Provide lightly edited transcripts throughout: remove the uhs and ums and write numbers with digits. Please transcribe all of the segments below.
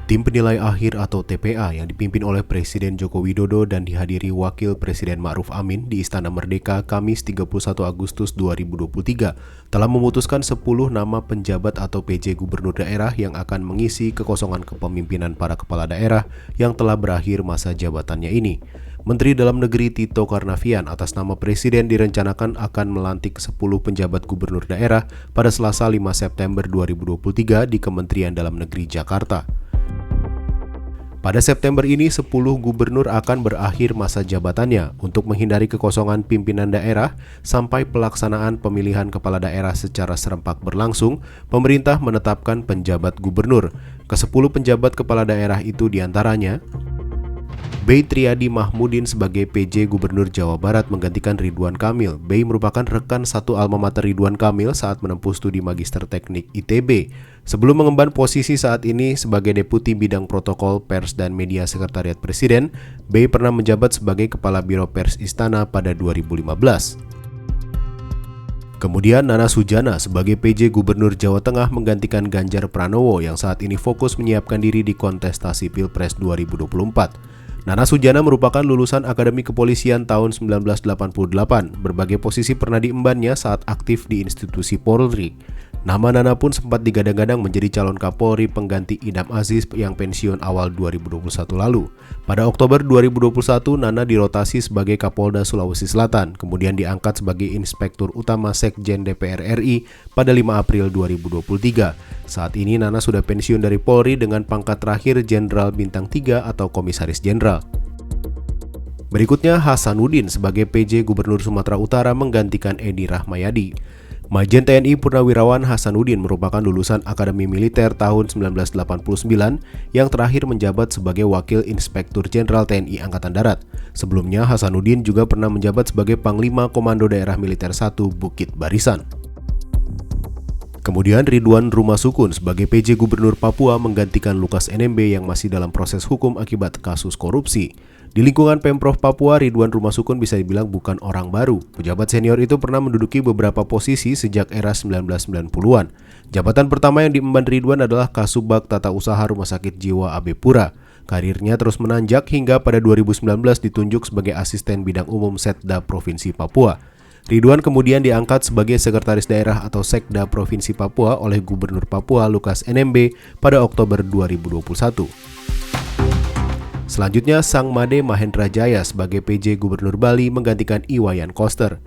Tim penilai akhir atau TPA yang dipimpin oleh Presiden Joko Widodo dan dihadiri Wakil Presiden Ma'ruf Amin di Istana Merdeka Kamis 31 Agustus 2023 telah memutuskan 10 nama penjabat atau PJ Gubernur Daerah yang akan mengisi kekosongan kepemimpinan para kepala daerah yang telah berakhir masa jabatannya ini. Menteri Dalam Negeri Tito Karnavian atas nama Presiden direncanakan akan melantik 10 penjabat gubernur daerah pada Selasa 5 September 2023 di Kementerian Dalam Negeri Jakarta. Pada September ini, 10 gubernur akan berakhir masa jabatannya untuk menghindari kekosongan pimpinan daerah sampai pelaksanaan pemilihan kepala daerah secara serempak berlangsung. Pemerintah menetapkan penjabat gubernur. Ke-10 penjabat kepala daerah itu diantaranya B. Triadi Mahmudin sebagai PJ Gubernur Jawa Barat menggantikan Ridwan Kamil. B. merupakan rekan satu alma mater Ridwan Kamil saat menempuh studi Magister Teknik ITB. Sebelum mengemban posisi saat ini sebagai Deputi Bidang Protokol Pers dan Media Sekretariat Presiden, B. pernah menjabat sebagai Kepala Biro Pers Istana pada 2015. Kemudian Nana Sujana sebagai PJ Gubernur Jawa Tengah menggantikan Ganjar Pranowo yang saat ini fokus menyiapkan diri di kontestasi Pilpres 2024. Nana Sujana merupakan lulusan Akademi Kepolisian tahun 1988. Berbagai posisi pernah diembannya saat aktif di institusi Polri. Nama Nana pun sempat digadang-gadang menjadi calon Kapolri pengganti Idam Aziz yang pensiun awal 2021 lalu. Pada Oktober 2021, Nana dirotasi sebagai Kapolda Sulawesi Selatan, kemudian diangkat sebagai Inspektur Utama Sekjen DPR RI pada 5 April 2023. Saat ini Nana sudah pensiun dari Polri dengan pangkat terakhir Jenderal Bintang 3 atau Komisaris Jenderal. Berikutnya Hasanuddin sebagai PJ Gubernur Sumatera Utara menggantikan Edi Rahmayadi. Majen TNI Purnawirawan Hasanuddin merupakan lulusan Akademi Militer tahun 1989 yang terakhir menjabat sebagai Wakil Inspektur Jenderal TNI Angkatan Darat. Sebelumnya Hasanuddin juga pernah menjabat sebagai Panglima Komando Daerah Militer 1 Bukit Barisan. Kemudian Ridwan Rumasukun sebagai PJ Gubernur Papua menggantikan Lukas NMB yang masih dalam proses hukum akibat kasus korupsi. Di lingkungan Pemprov Papua, Ridwan Rumasukun bisa dibilang bukan orang baru. Pejabat senior itu pernah menduduki beberapa posisi sejak era 1990-an. Jabatan pertama yang diemban Ridwan adalah Kasubag Tata Usaha Rumah Sakit Jiwa AB Pura. Karirnya terus menanjak hingga pada 2019 ditunjuk sebagai Asisten Bidang Umum Setda Provinsi Papua. Ridwan kemudian diangkat sebagai Sekretaris Daerah atau Sekda Provinsi Papua oleh Gubernur Papua Lukas NMB pada Oktober 2021. Selanjutnya, Sang Made Mahendra Jaya sebagai PJ Gubernur Bali menggantikan Iwayan Koster.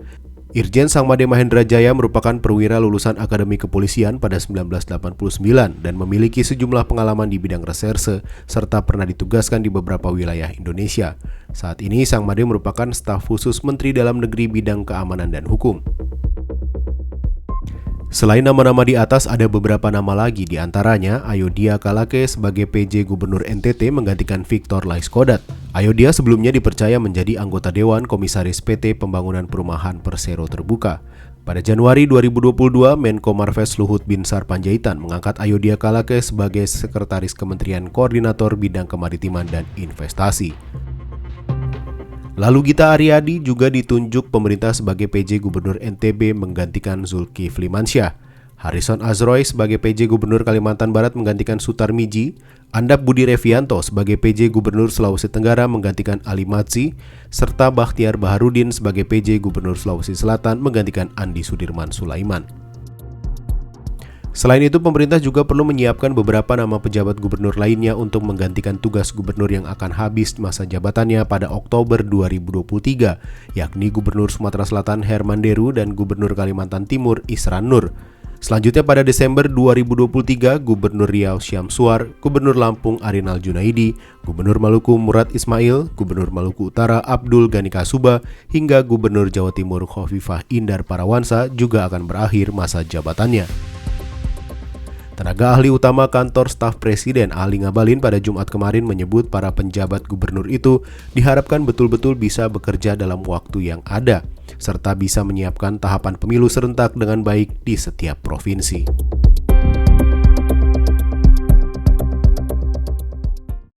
Irjen Sang Made Mahendra Jaya merupakan perwira lulusan Akademi Kepolisian pada 1989 dan memiliki sejumlah pengalaman di bidang reserse serta pernah ditugaskan di beberapa wilayah Indonesia. Saat ini Sang Made merupakan staf khusus Menteri Dalam Negeri bidang keamanan dan hukum. Selain nama-nama di atas, ada beberapa nama lagi, diantaranya Ayodia Kalake sebagai PJ Gubernur NTT menggantikan Victor Laiskodat. Ayodia sebelumnya dipercaya menjadi anggota Dewan Komisaris PT Pembangunan Perumahan Persero Terbuka. Pada Januari 2022, Menko Marves Luhut Binsar Panjaitan mengangkat Ayodia Kalake sebagai Sekretaris Kementerian Koordinator Bidang Kemaritiman dan Investasi. Lalu Gita Aryadi juga ditunjuk pemerintah sebagai PJ Gubernur NTB menggantikan Zulkifli Mansyah. Harrison Azroy sebagai PJ Gubernur Kalimantan Barat menggantikan Sutar Miji. Andap Budi Revianto sebagai PJ Gubernur Sulawesi Tenggara menggantikan Ali Matsi, serta Bakhtiar Baharudin sebagai PJ Gubernur Sulawesi Selatan menggantikan Andi Sudirman Sulaiman. Selain itu, pemerintah juga perlu menyiapkan beberapa nama pejabat gubernur lainnya untuk menggantikan tugas gubernur yang akan habis masa jabatannya pada Oktober 2023, yakni Gubernur Sumatera Selatan Herman Deru dan Gubernur Kalimantan Timur Isran Nur. Selanjutnya pada Desember 2023, Gubernur Riau Syamsuar, Gubernur Lampung Arinal Junaidi, Gubernur Maluku Murad Ismail, Gubernur Maluku Utara Abdul Ghani Kasuba, hingga Gubernur Jawa Timur Khofifah Indar Parawansa juga akan berakhir masa jabatannya. Tenaga ahli utama kantor staf Presiden Ali Ngabalin pada Jumat kemarin menyebut para penjabat gubernur itu diharapkan betul-betul bisa bekerja dalam waktu yang ada, serta bisa menyiapkan tahapan pemilu serentak dengan baik di setiap provinsi.